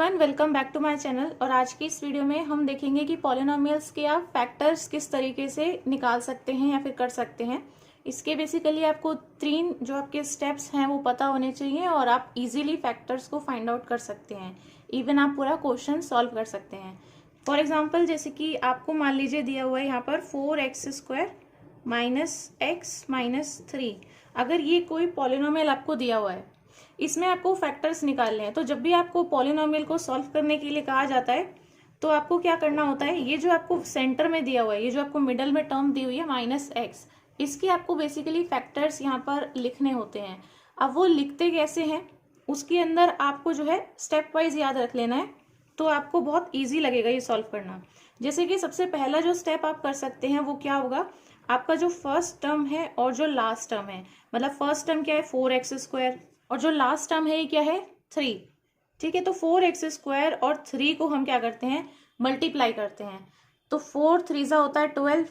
Everyone, welcome back to my channel. और आज की इस वीडियो में हम देखेंगे कि पॉलिनोमियल्स के आप फैक्टर्स किस तरीके से निकाल सकते हैं या फिर कर सकते हैं। इसके बेसिकली आपको 3 जो आपके स्टेप्स हैं वो पता होने चाहिए और आप इजीली फैक्टर्स को फाइंड आउट कर सकते हैं। इवन आप पूरा क्वेश्चन सॉल्व कर सकते हैं। फॉर एग्जाम्पल, जैसे कि आपको मान लीजिए दिया हुआ है यहाँ पर 4x² - x - 3। अगर ये कोई पॉलिनोमियल आपको दिया हुआ है, इसमें आपको फैक्टर्स निकालने हैं। तो जब भी आपको पॉलिनोमियल को सॉल्व करने के लिए कहा जाता है तो आपको क्या करना होता है, ये जो आपको सेंटर में दिया हुआ है, ये जो आपको मिडल में टर्म दी हुई है -x, इसकी आपको बेसिकली फैक्टर्स यहाँ पर लिखने होते हैं। अब वो लिखते कैसे हैं, उसके अंदर आपको जो है स्टेप वाइज याद रख लेना है, तो आपको बहुत ईजी लगेगा ये सॉल्व करना। जैसे कि सबसे पहला जो स्टेप आप कर सकते हैं वो क्या होगा, आपका जो फर्स्ट टर्म है और जो लास्ट टर्म है, मतलब फर्स्ट टर्म क्या है 4x² और जो लास्ट टर्म है ये क्या है 3। ठीक है, तो 4x² और 3 को हम क्या करते हैं, मल्टीप्लाई करते हैं। तो 4 3 होता है 12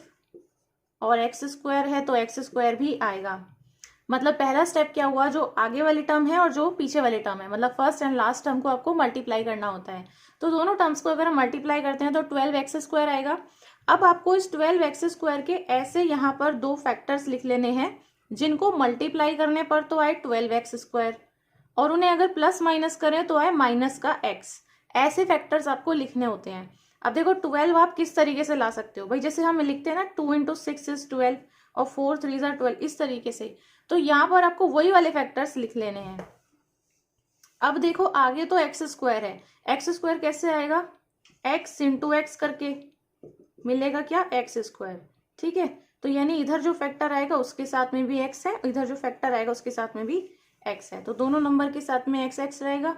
और x² है तो x² भी आएगा। मतलब पहला स्टेप क्या हुआ, जो आगे वाली टर्म है और जो पीछे वाली टर्म है, मतलब फर्स्ट एंड लास्ट टर्म को आपको मल्टीप्लाई करना होता है। तो दोनों टर्म्स को अगर हम मल्टीप्लाई करते हैं तो 12x² आएगा। अब आपको इस 12x² के ऐसे यहाँ पर 2 फैक्टर्स लिख लेने हैं जिनको मल्टीप्लाई करने पर तो आए 12x² और उन्हें अगर प्लस माइनस करें तो आए माइनस का x। ऐसे फैक्टर्स आपको लिखने होते हैं। अब देखो 12 आप किस तरीके से ला सकते हो भाई, जैसे हम लिखते हैं ना 2 × 6 = 12 और 4 3 = 12, इस तरीके से। तो यहाँ पर आपको वही वाले फैक्टर्स लिख लेने हैं। अब देखो आगे तो x² है, x² कैसे आएगा, x × x करके मिलेगा क्या, x²। ठीक है, तो यानी इधर जो फैक्टर आएगा उसके साथ में भी x है, इधर जो फैक्टर आएगा उसके साथ में भी x है, तो दोनों नंबर के साथ में x रहेगा।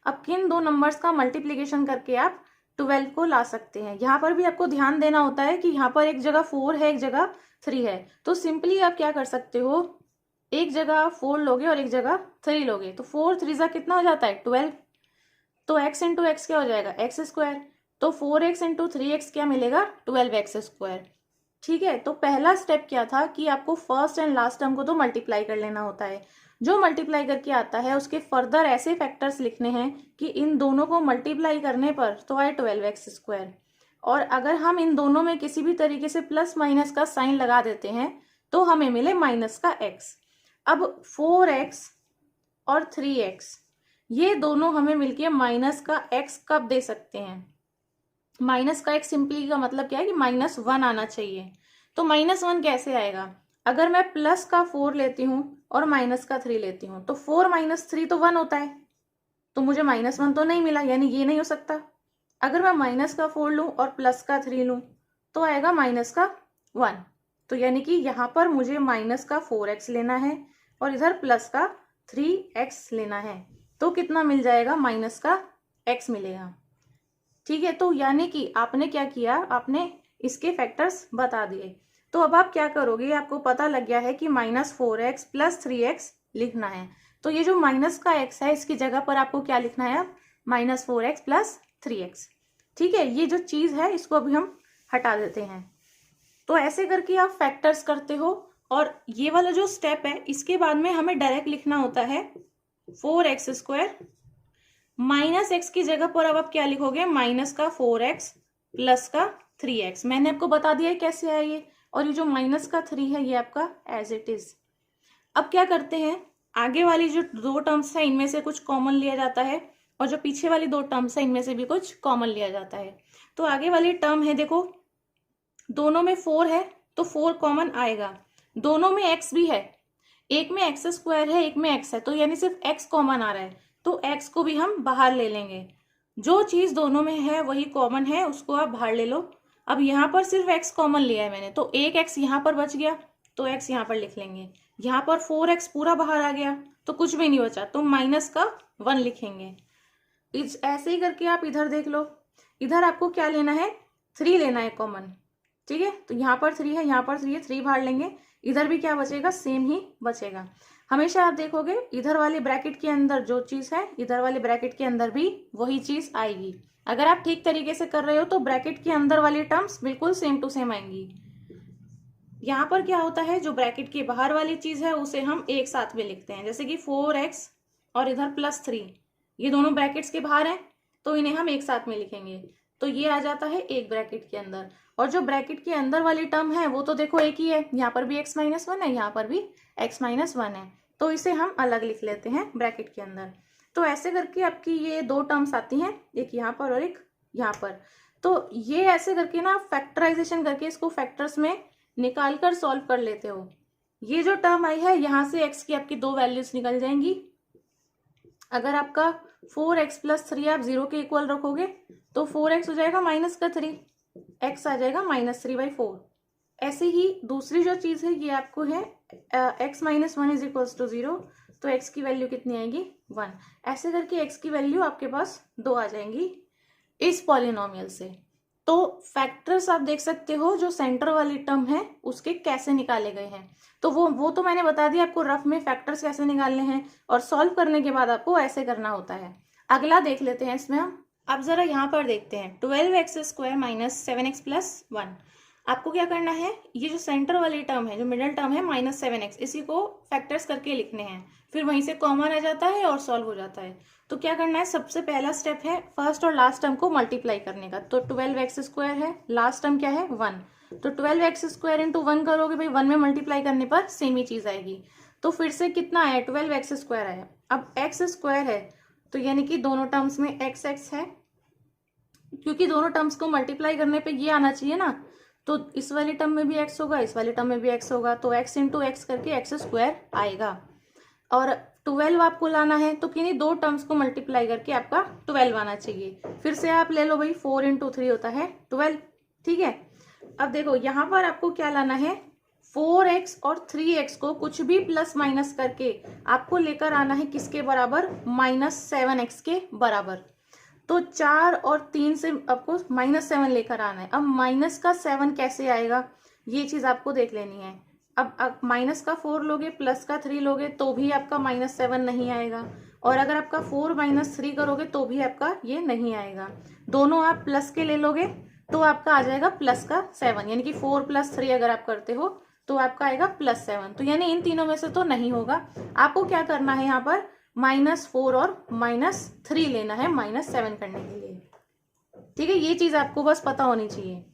अब किन 2 नंबर्स का मल्टीप्लीकेशन करके आप 12 को ला सकते हैं। यहाँ पर भी आपको ध्यान देना होता है कि यहाँ पर एक जगह 4 है, एक जगह 3 है। तो सिंपली आप क्या कर सकते हो, एक जगह 4 लोगे और एक जगह 3 लोगे, तो 4 3 कितना हो जाता है 12। तो x × x क्या हो जाएगा, x²। तो 4x × 3x क्या मिलेगा, 12x²। ठीक है, तो पहला स्टेप क्या था कि आपको फर्स्ट एंड लास्ट टर्म को तो मल्टीप्लाई कर लेना होता है। जो मल्टीप्लाई करके आता है उसके फर्दर ऐसे फैक्टर्स लिखने हैं कि इन दोनों को मल्टीप्लाई करने पर तो आए 12x²। और अगर हम इन दोनों में किसी भी तरीके से प्लस माइनस का साइन लगा देते हैं तो हमें मिले माइनस का x। अब 4x और 3x ये दोनों हमें मिलके माइनस का x कब दे सकते हैं। माइनस का x सिंपली का मतलब क्या है कि -1 आना चाहिए। तो -1 कैसे आएगा, अगर मैं प्लस का 4 लेती हूँ और माइनस का 3 लेती हूँ तो 4 - 3 तो 1 होता है, तो मुझे -1 तो नहीं मिला, यानी ये नहीं हो सकता। अगर मैं माइनस का 4 लूँ और प्लस का 3 लूँ तो आएगा -1। तो यानी कि यहाँ पर मुझे माइनस का 4x लेना है और इधर प्लस का 3x लेना है, तो कितना मिल जाएगा, माइनस का x मिलेगा। ठीक है, तो यानी कि आपने क्या किया, आपने इसके फैक्टर्स बता दिए। तो अब आप क्या करोगे, आपको पता लग गया है कि -4x + 3x लिखना है। तो ये जो माइनस का x है इसकी जगह पर आपको क्या लिखना है, अब -4x + 3x। ठीक है, ये जो चीज है इसको अभी हम हटा देते हैं। तो ऐसे करके आप फैक्टर्स करते हो। और ये वाला जो स्टेप है इसके बाद में हमें डायरेक्ट लिखना होता है 4x² -x की जगह पर अब आप क्या लिखोगे, माइनस का 4x प्लस का 3x। मैंने आपको बता दिया है कैसे है ये। और ये जो माइनस का 3 है ये आपका एज इट इज। अब क्या करते हैं, आगे वाली जो 2 टर्म्स है इनमें से कुछ कॉमन लिया जाता है और जो पीछे वाली 2 टर्म्स है इनमें से भी कुछ कॉमन लिया जाता है। तो आगे वाली टर्म है, देखो दोनों में 4 है तो 4 कॉमन आएगा, दोनों में x भी है, एक में x² है एक में x है, तो यानी सिर्फ x कॉमन आ रहा है, तो x को भी हम बाहर ले लेंगे। जो चीज दोनों में है वही कॉमन है, उसको आप बाहर ले लो। अब यहाँ पर सिर्फ x कॉमन लिया है मैंने, तो एक x यहाँ पर बच गया तो x यहाँ पर लिख लेंगे। यहाँ पर 4x पूरा बाहर आ गया तो कुछ भी नहीं बचा, तो -1 लिखेंगे। ऐसे ही करके आप इधर देख लो, इधर आपको क्या लेना है, 3 लेना है कॉमन। ठीक है, तो यहाँ पर 3 है, यहाँ पर 3 है, 3 बाहर लेंगे, इधर भी क्या बचेगा, सेम ही बचेगा। हमेशा आप देखोगे इधर वाले ब्रैकेट के अंदर जो चीज है इधर वाले ब्रैकेट के अंदर भी वही चीज आएगी। अगर आप ठीक तरीके से कर रहे हो तो ब्रैकेट के अंदर वाली टर्म्स बिल्कुल सेम टू सेम आएंगी। यहाँ पर क्या होता है, जो ब्रैकेट के बाहर वाली चीज है उसे हम एक साथ में लिखते हैं, जैसे कि 4x और इधर +3, ये दोनों ब्रैकेट्स के बाहर हैं, तो इन्हें हम एक साथ में लिखेंगे। तो ये आ जाता है एक ब्रैकेट के अंदर, और जो ब्रैकेट के अंदर वाली टर्म है वो तो देखो एक ही है, यहाँ पर भी x माइनस वन है, यहाँ पर भी x माइनस वन है, तो इसे हम अलग लिख लेते हैं ब्रैकेट के अंदर। तो ऐसे करके आपकी ये दो टर्म्स आती हैं, एक यहाँ पर और एक यहाँ पर। तो ये ऐसे करके ना फैक्टराइजेशन करके इसको फैक्टर्स में निकाल कर सॉल्व कर लेते हो। ये जो टर्म आई है यहाँ से x की आपकी दो वैल्यूज निकल जाएंगी। अगर आपका 4x प्लस 3 आप 0 के इक्वल रखोगे तो 4x हो जाएगा माइनस का 3, x आ जाएगा -3/4। ऐसे ही दूसरी जो चीज है ये आपको है x minus one is equals to 0, तो x की वैल्यू कितनी आएगी 1। ऐसे करके x की वैल्यू आपके पास 2 आ जाएंगी इस पॉलिनोमियल से। तो फैक्टर्स आप देख सकते हो जो सेंटर वाली टर्म है उसके कैसे निकाले गए हैं। तो वो तो मैंने बता दिया आपको रफ में फैक्टर्स कैसे निकालने हैं, और सॉल्व करने के बाद आपको ऐसे करना होता है। अगला देख लेते हैं इसमें हम। अब जरा यहाँ पर देखते हैं 12x² माइनस 7x प्लस 1। आपको क्या करना है, ये जो सेंटर वाली टर्म है, जो मिडल टर्म है -7x, इसी को फैक्टर्स करके लिखने हैं, फिर वहीं से कॉमन आ जाता है और सॉल्व हो जाता है। तो क्या करना है, सबसे पहला स्टेप है फर्स्ट और लास्ट टर्म को मल्टीप्लाई करने का। तो 12x² है, लास्ट टर्म क्या है 1, तो 12x² इंटू 1 करोगे भाई, 1 में मल्टीप्लाई करने पर सेम ही चीज आएगी। तो फिर से कितना आया 12x² आया। अब x² है तो यानी कि दोनों टर्म्स में x है, क्योंकि दोनों टर्म्स को मल्टीप्लाई करने पे ये आना चाहिए ना, तो इस वाली टर्म में भी x होगा, इस वाली टर्म में भी x होगा, तो x इंटू एक्स करके x² आएगा। और 12 आपको लाना है तो किन्हीं दो टर्म्स को मल्टीप्लाई करके आपका 12 आना चाहिए। फिर से आप ले लो भाई, 4 इंटू 3 होता है 12, ठीक है। अब देखो यहाँ पर आपको क्या लाना है, 4x और 3x को कुछ भी प्लस माइनस करके आपको लेकर आना है किसके बराबर, -7x के बराबर। तो 4 और 3 से आपको -7 लेकर आना है। अब माइनस का 7 कैसे आएगा ये चीज आपको देख लेनी है। अब माइनस का 4 लोगे प्लस का 3 लोगे तो भी आपका -7 नहीं आएगा, और अगर आपका 4 - 3 करोगे तो भी आपका ये नहीं आएगा। दोनों आप प्लस के ले लोगे तो आपका आ जाएगा प्लस का 7, यानी कि 4 + 3 अगर आप करते हो तो आपका आएगा +7। तो यानी इन तीनों में से तो नहीं होगा। आपको क्या करना है, यहाँ पर -4 और -3 लेना है -7 करने के लिए, ठीक है। ये चीज आपको बस पता होनी चाहिए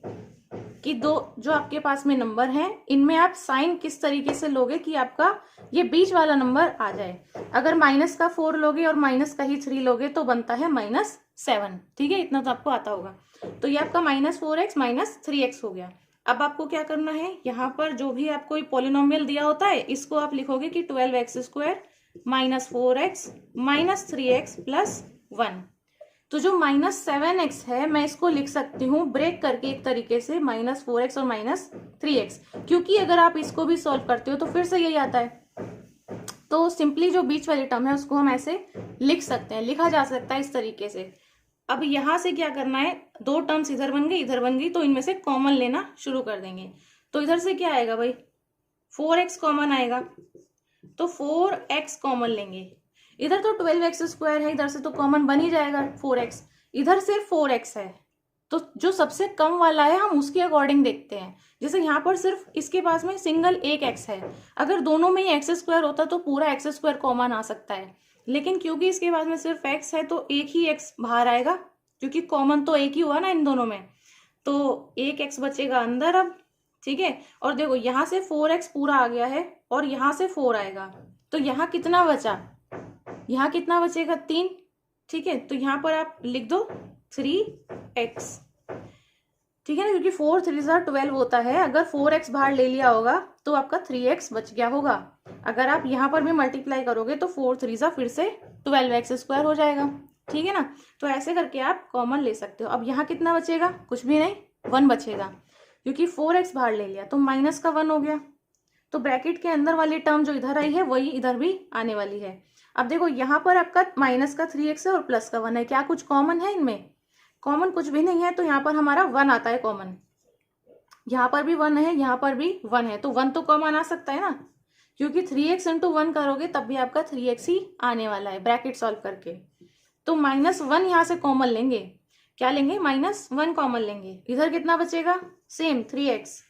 कि दो जो आपके पास में नंबर हैं इनमें आप साइन किस तरीके से लोगे कि आपका ये बीच वाला नंबर आ जाए। अगर -4 लोगे और -3 लोगे तो बनता है -7, ठीक है। इतना तो आपको आता होगा। तो ये आपका -4x -3x हो गया। अब आपको क्या करना है, यहाँ पर जो भी आपको पॉलिनोमियल दिया होता है इसको आप लिखोगे कि 12x² -4x -3x प्लस 1। तो जो -7x है मैं इसको लिख सकती हूँ ब्रेक करके एक तरीके से -4x और -3x, क्योंकि अगर आप इसको भी सॉल्व करते हो तो फिर से यही आता है। तो सिंपली जो बीच वाली टर्म है उसको हम ऐसे लिख सकते हैं, लिखा जा सकता है इस तरीके से। अब यहां से क्या करना है, दो टर्म्स इधर बन गई इधर बन गई, तो इनमें से कॉमन लेना शुरू कर देंगे। तो इधर से क्या आएगा भाई, 4x कॉमन आएगा, तो 4x कॉमन लेंगे। इधर तो 12x² है, इधर से तो कॉमन बन ही जाएगा 4x, इधर से 4x है, तो जो सबसे कम वाला है हम उसके अकॉर्डिंग देखते हैं। जैसे यहाँ पर सिर्फ इसके पास में सिंगल एक x है, अगर दोनों में ही x² होता तो पूरा x² कॉमन आ सकता है, लेकिन क्योंकि इसके पास में सिर्फ x है तो एक ही x बाहर आएगा, क्योंकि कॉमन तो एक ही हुआ ना इन दोनों में, तो एक x बचेगा अंदर अब, ठीक है। और देखो यहाँ से 4x पूरा आ गया है और यहाँ से 4 आएगा, तो यहाँ कितना बचा, यहाँ कितना बचेगा 3, ठीक है। तो यहाँ पर आप लिख दो 3x, ठीक है ना, क्योंकि 4 3 12 होता है। अगर 4x बाहर ले लिया होगा तो आपका 3x बच गया होगा। अगर आप यहाँ पर भी मल्टीप्लाई करोगे तो 4 3 फिर से 12x² हो जाएगा, ठीक है ना। तो ऐसे करके आप कॉमन ले सकते हो। अब यहाँ कितना बचेगा, कुछ भी नहीं, 1 बचेगा, क्योंकि 4x बाहर ले लिया तो माइनस का 1 हो गया। तो ब्रैकेट के अंदर वाली टर्म जो इधर आई है वही इधर भी आने वाली है। अब देखो यहाँ पर आपका -3x है और +1 है, क्या कुछ कॉमन है इनमें, कॉमन कुछ भी नहीं है, तो यहाँ पर हमारा 1 आता है कॉमन। यहाँ पर भी 1 है, यहाँ पर भी 1 है, तो 1 तो कॉमन आ सकता है ना, क्योंकि 3x इंटू 1 करोगे तब भी आपका 3x ही आने वाला है ब्रैकेट सॉल्व करके। तो -1 यहाँ से कॉमन लेंगे, क्या लेंगे, -1 कॉमन लेंगे। इधर कितना बचेगा, सेम 3x,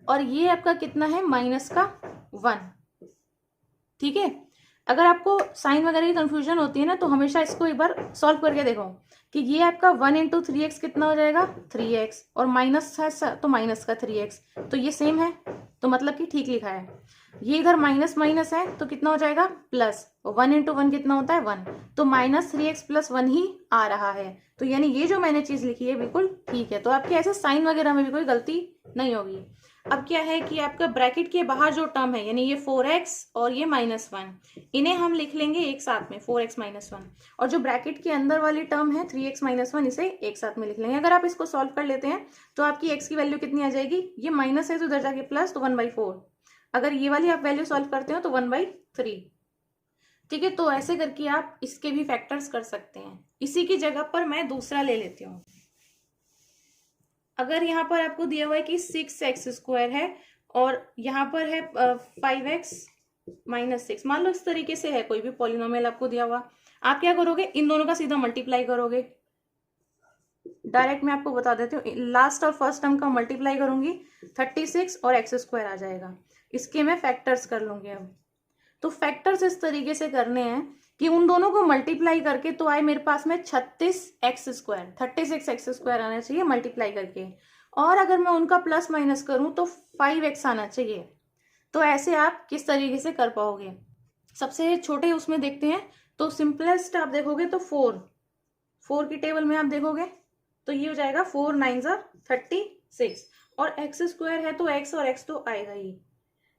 और ये आपका कितना है -1, ठीक है। अगर आपको साइन वगैरह की कंफ्यूजन होती है ना, तो हमेशा इसको एक बार सॉल्व करके देखो कि ये आपका 1 इंटू 3x कितना हो जाएगा 3x, और माइनस है तो माइनस का 3x, तो ये सेम है, तो मतलब कि ठीक लिखा है। ये इधर माइनस माइनस है तो कितना हो जाएगा प्लस, 1 इंटू 1 कितना होता है 1, तो माइनस 3x प्लस 1 ही आ रहा है। तो यानी ये जो मैंने चीज लिखी है बिल्कुल ठीक है। तो आपके ऐसे साइन वगैरह में भी कोई गलती नहीं होगी। अब क्या है कि आपका ब्रैकेट के बाहर जो टर्म है, यानी ये 4x और ये -1, इन्हें हम लिख लेंगे एक साथ में 4x -1, और जो ब्रैकेट के अंदर वाली टर्म है 3x -1, इसे एक साथ में लिख लेंगे। अगर आप इसको सॉल्व कर लेते हैं तो आपकी x की वैल्यू कितनी आ जाएगी, ये माइनस है तो इधर जाके प्लस, तो 1/4। अगर ये वाली आप वैल्यू सॉल्व करते हो तो 1/3। ठीक है, तो ऐसे करके आप इसके भी फैक्टर्स कर सकते हैं। इसी की जगह पर मैं दूसरा ले लेती हूँ। अगर यहाँ पर आपको दिया हुआ है कि 6x² है और यहाँ पर है 5x -6, मान लो इस तरीके से है कोई भी पॉलिनोमियल आपको दिया हुआ, आप क्या करोगे, इन दोनों का सीधा मल्टीप्लाई करोगे। डायरेक्ट मैं आपको बता देती हूँ, लास्ट और फर्स्ट टर्म का मल्टीप्लाई करूंगी, 36 और x² आ जाएगा। इसके मैं फैक्टर्स कर लूंगी। अब तो फैक्टर्स इस तरीके से करने हैं कि उन दोनों को मल्टीप्लाई करके तो आए मेरे पास में 36x², 36x² आना चाहिए मल्टीप्लाई करके, और अगर मैं उनका प्लस माइनस करूं तो 5x आना चाहिए। तो ऐसे आप किस तरीके से कर पाओगे, सबसे छोटे उसमें देखते हैं। तो सिंपलेस्ट आप देखोगे तो 4 की टेबल में आप देखोगे तो ये हो जाएगा 4 9 36, और x² है तो x और x तो आएगा ही।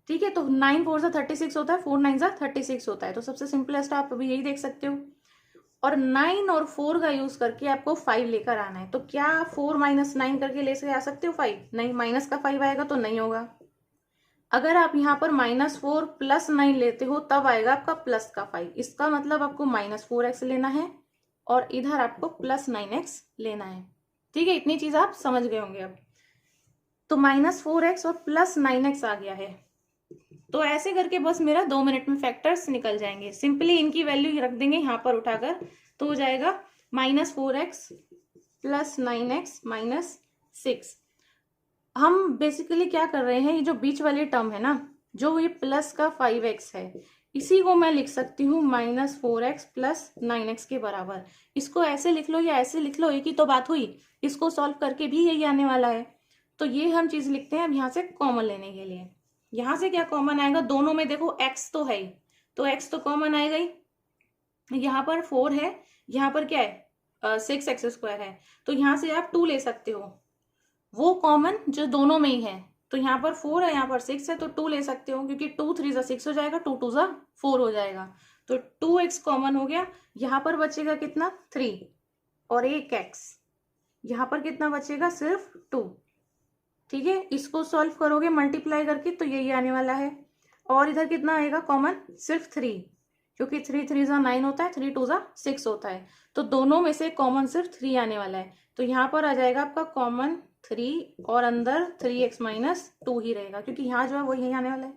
ठीक है, तो 9 4 36 होता है, 4 9 36 होता है। तो सबसे सिंपलेस्ट आप अभी यही देख सकते हो, और 9 और 4 का यूज करके आपको 5 लेकर आना है। तो क्या 4 - 9 करके ले से आ सकते हो 5? नहीं, माइनस का 5 आएगा तो नहीं होगा। अगर आप यहाँ पर -4 + 9 लेते हो तब आएगा आपका प्लस का 5। इसका मतलब आपको -4x लेना है और इधर आपको +9x लेना है। ठीक है, इतनी चीज आप समझ गए होंगे अब। तो -4x और +9x आ गया है। तो ऐसे करके बस मेरा 2 मिनट में फैक्टर्स निकल जाएंगे। सिंपली इनकी वैल्यू रख देंगे यहाँ पर उठाकर, तो हो जाएगा -4x + 9x -6। हम बेसिकली क्या कर रहे हैं, ये जो बीच वाली टर्म है ना, जो ये प्लस का 5x है, इसी को मैं लिख सकती हूँ -4x + 9x के बराबर। इसको ऐसे लिख लो या ऐसे लिख लो, एक ही तो बात हुई। इसको सॉल्व करके भी यही आने वाला है। तो ये हम चीज लिखते हैं अब यहाँ से कॉमन लेने के लिए। यहाँ से क्या कॉमन आएगा, दोनों में देखो x तो है ही, तो x तो कॉमन आएगा ही। यहाँ पर 4 है, यहाँ पर क्या है 6x² है, तो यहाँ से आप 2 ले सकते हो, वो कॉमन जो दोनों में ही है। तो यहाँ पर 4 है, यहाँ पर 6 है, तो 2 ले सकते हो, क्योंकि 2 3 6 हो जाएगा, 2 2 4 हो जाएगा। तो 2x कॉमन हो गया। यहाँ पर बचेगा कितना 3 और एक x, यहाँ पर कितना बचेगा सिर्फ 2। ठीक है, इसको सॉल्व करोगे मल्टीप्लाई करके तो यही आने वाला है। और इधर कितना आएगा कॉमन, सिर्फ 3, क्योंकि 3 3 9 होता है, 3 2 6 होता है। तो दोनों में से कॉमन सिर्फ 3 आने वाला है। तो यहाँ पर आ जाएगा आपका कॉमन 3 और अंदर 3x - 2 ही रहेगा, क्योंकि यहाँ जो है वो यही आने वाला है।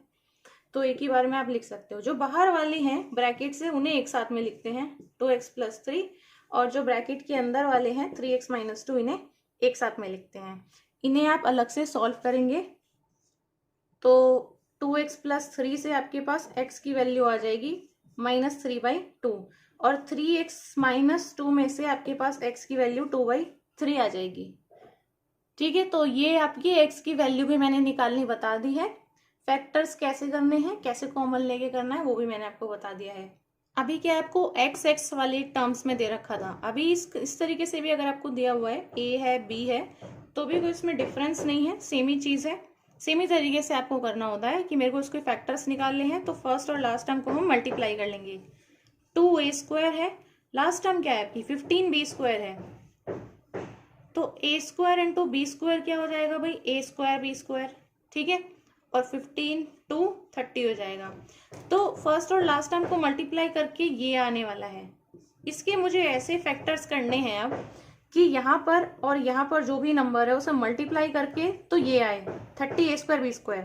तो एक ही बार में आप लिख सकते हो। जो बाहर वाली हैं ब्रैकेट से, उन्हें एक साथ में लिखते हैं 2x + 3, और जो ब्रैकेट के अंदर वाले हैं 3x - 2, इन्हें एक साथ में लिखते हैं। इन्हें आप अलग से सॉल्व करेंगे तो 2x + 3 से आपके पास x की वैल्यू आ जाएगी -3/2, और 3x - 2 में से आपके पास x की वैल्यू 2/3 आ जाएगी। ठीक है, तो ये आपकी x की वैल्यू भी मैंने निकालनी बता दी है। फैक्टर्स कैसे करने हैं, कैसे कॉमन लेके करना है, वो भी मैंने आपको बता दिया है। अभी क्या आपको x वाले टर्म्स में दे रखा था, अभी इस तरीके से भी अगर आपको दिया हुआ है a है b है, तो भी कोई इसमें डिफरेंस नहीं है, सेम ही चीज है। सेम ही तरीके से आपको करना होता है कि मेरे को इसके फैक्टर्स निकालने हैं, तो फर्स्ट और लास्ट टर्म को हम मल्टीप्लाई कर लेंगे। 2a² है, लास्ट टर्म क्या है आपकी 15b² है, तो a² × b² क्या हो जाएगा भाई, a² b²। ठीक है, और 15 2 30 हो जाएगा। तो फर्स्ट और लास्ट टर्म को मल्टीप्लाई करके ये आने वाला है। इसके मुझे ऐसे फैक्टर्स करने हैं अब कि यहाँ पर और यहाँ पर जो भी नंबर है उसे मल्टीप्लाई करके तो ये आए 30a² b²,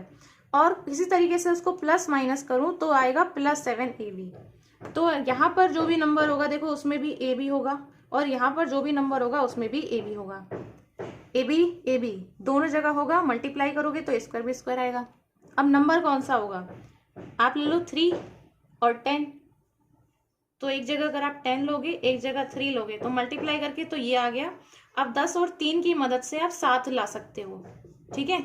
और इसी तरीके से उसको प्लस माइनस करूँ तो आएगा +7ab। तो यहाँ पर जो भी नंबर होगा देखो उसमें भी ab होगा, और यहाँ पर जो भी नंबर होगा उसमें भी ab होगा। ab दोनों जगह होगा, मल्टीप्लाई करोगे तो a² b² आएगा। अब नंबर कौन सा होगा, आप ले लो 3 और 10, तो एक जगह अगर आप 10 लोगे, एक जगह 3 लोगे, तो मल्टीप्लाई करके तो ये आ गया। अब 10 और 3 की मदद से आप 7 ला सकते हो, ठीक है।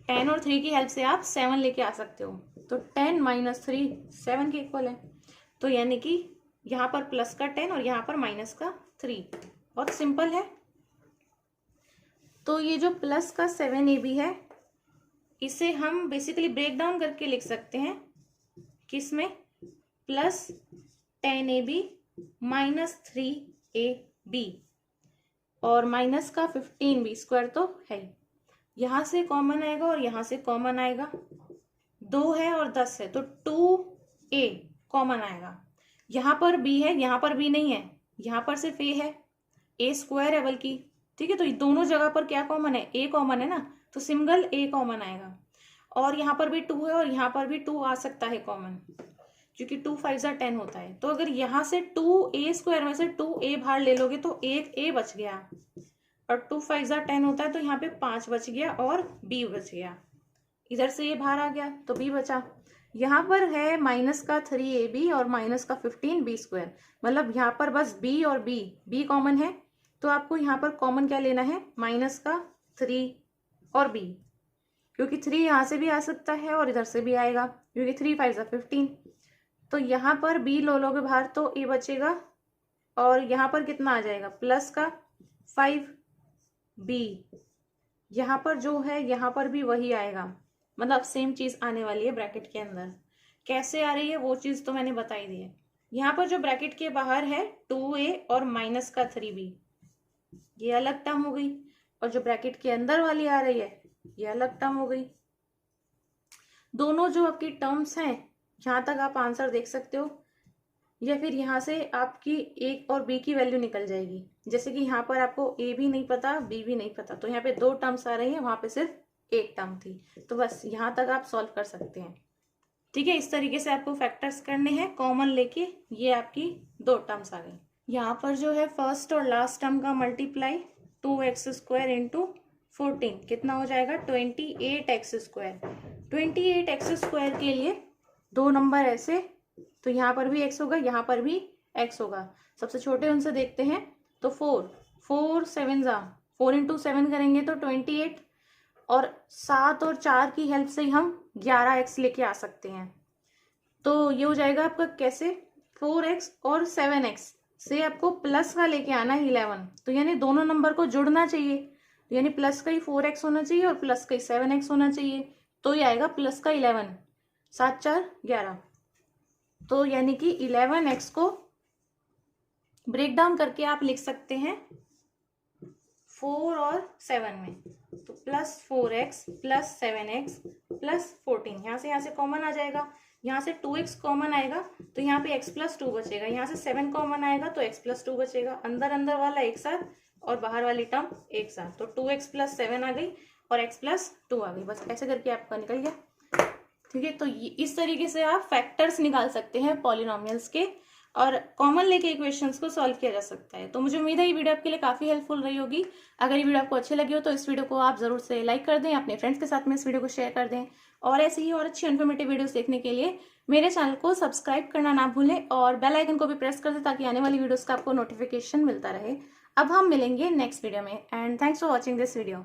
10 और 3 की हेल्प से आप 7 लेके आ सकते हो। तो 10 माइनस 3 7 के इक्वल है। तो यानी कि यहाँ पर प्लस का 10 और यहाँ पर माइनस का 3। बहुत सिंपल है। तो ये जो प्लस का 7ab है, इसे हम बेसिकली ब्रेक डाउन करके लिख सकते हैं किसमें, प्लस 10ab माइनस 3ab और माइनस का 15b स्क्वायर तो है। यहां से कॉमन आएगा और यहां से कॉमन आएगा, 2 है और 10 है तो 2a कॉमन आएगा। यहां पर b है, यहां पर b नहीं है, यहां पर सिर्फ a है, a स्क्वायर है बल्कि, ठीक है। तो दोनों जगह पर क्या कॉमन है, a कॉमन है ना, तो सिंगल a कॉमन आएगा। और यहाँ पर भी 2 है और यहाँ पर भी 2 आ सकता है कॉमन, क्योंकि 2 5 10 होता है। तो अगर यहाँ से 2a स्क्वायर में से 2a बाहर ले लोगे तो एक a बच गया, और 2 5 10 होता है तो यहाँ पे 5 बच गया और b बच गया। इधर से ये बाहर आ गया तो b बचा। यहाँ पर है माइनस का 3ab और माइनस का 15b स्क्वायर, मतलब यहाँ पर बस b और b कॉमन है। तो आपको यहाँ पर कॉमन क्या लेना है, माइनस का 3 और b, क्योंकि 3 यहाँ से भी आ सकता है और इधर से भी आएगा, क्योंकि 3 5 15। तो यहाँ पर b लो लोगे बाहर तो a बचेगा, और यहाँ पर कितना आ जाएगा, प्लस का 5b। यहाँ पर जो है यहाँ पर भी वही आएगा, मतलब सेम चीज आने वाली है ब्रैकेट के अंदर। कैसे आ रही है वो चीज तो मैंने बताई दी है। यहाँ पर जो ब्रैकेट के बाहर है 2a और माइनस का 3b, ये अलग टर्म हो गई, और जो ब्रैकेट के अंदर वाली आ रही है ये अलग टर्म हो गई। दोनों जो आपकी टर्म्स हैं, यहाँ तक आप आंसर देख सकते हो, या फिर यहाँ से आपकी a और b की वैल्यू निकल जाएगी। जैसे कि यहाँ पर आपको a भी नहीं पता, b भी नहीं पता, तो यहाँ पे 2 टर्म्स आ रही है, वहां पे सिर्फ एक टर्म थी। तो बस यहाँ तक आप सॉल्व कर सकते हैं, ठीक है। इस तरीके से आपको फैक्टर्स करने हैं, कॉमन लेके ये आपकी 2 टर्म्स आ गई। यहाँ पर जो है फर्स्ट और लास्ट टर्म का मल्टीप्लाई 2x स्क्वायर इंटू 14 कितना हो जाएगा, 28x स्क्वायर। 28x स्क्वायर के लिए 2 नंबर ऐसे, तो यहाँ पर भी x होगा, यहाँ पर भी x होगा। सबसे छोटे उनसे देखते हैं, तो 4 7 4 इंटू 7 करेंगे तो 28, और 7 और 4 की हेल्प से हम 11x लेके आ सकते हैं। तो ये हो जाएगा आपका कैसे, 4x और 7x से आपको प्लस का लेके आना है 11, तो यानी दोनों नंबर को जुड़ना चाहिए, यानी प्लस का ही 4x होना चाहिए और प्लस का ही 7x होना चाहिए। तो ये आएगा प्लस का 11, 7 4 11। तो यानी कि 11x को ब्रेक डाउन करके आप लिख सकते हैं 4 और 7 में, तो plus 4x plus 7x plus 14। यहाँ से कॉमन आ जाएगा, यहाँ से 2x कॉमन आएगा तो यहाँ पे x प्लस 2 बचेगा, यहाँ से 7 कॉमन आएगा तो x प्लस 2 बचेगा। अंदर अंदर वाला एक साथ और बाहर वाली टर्म एक साथ, तो 2x प्लस 7 आ गई और x प्लस 2 आ गई। बस ऐसे करके आपका निकल गया, ठीक है। तो इस तरीके से आप फैक्टर्स निकाल सकते हैं पॉलिनोमियल्स के, और कॉमन लेके इक्वेशंस को सॉल्व किया जा सकता है। तो मुझे उम्मीद है ये वीडियो आपके लिए काफी हेल्पफुल रही होगी। अगर ये वीडियो आपको अच्छी लगी हो तो इस वीडियो को आप जरूर से लाइक कर दें, अपने फ्रेंड्स के साथ में इस वीडियो को शेयर कर दें, और ऐसे ही और अच्छी इन्फॉर्मेटिव वीडियोस देखने के लिए मेरे चैनल को सब्सक्राइब करना ना भूलें, और बेल आइकन को भी प्रेस कर दें ताकि आने वाली वीडियोस का आपको नोटिफिकेशन मिलता रहे। अब हम मिलेंगे नेक्स्ट वीडियो में, and thanks for watching this video.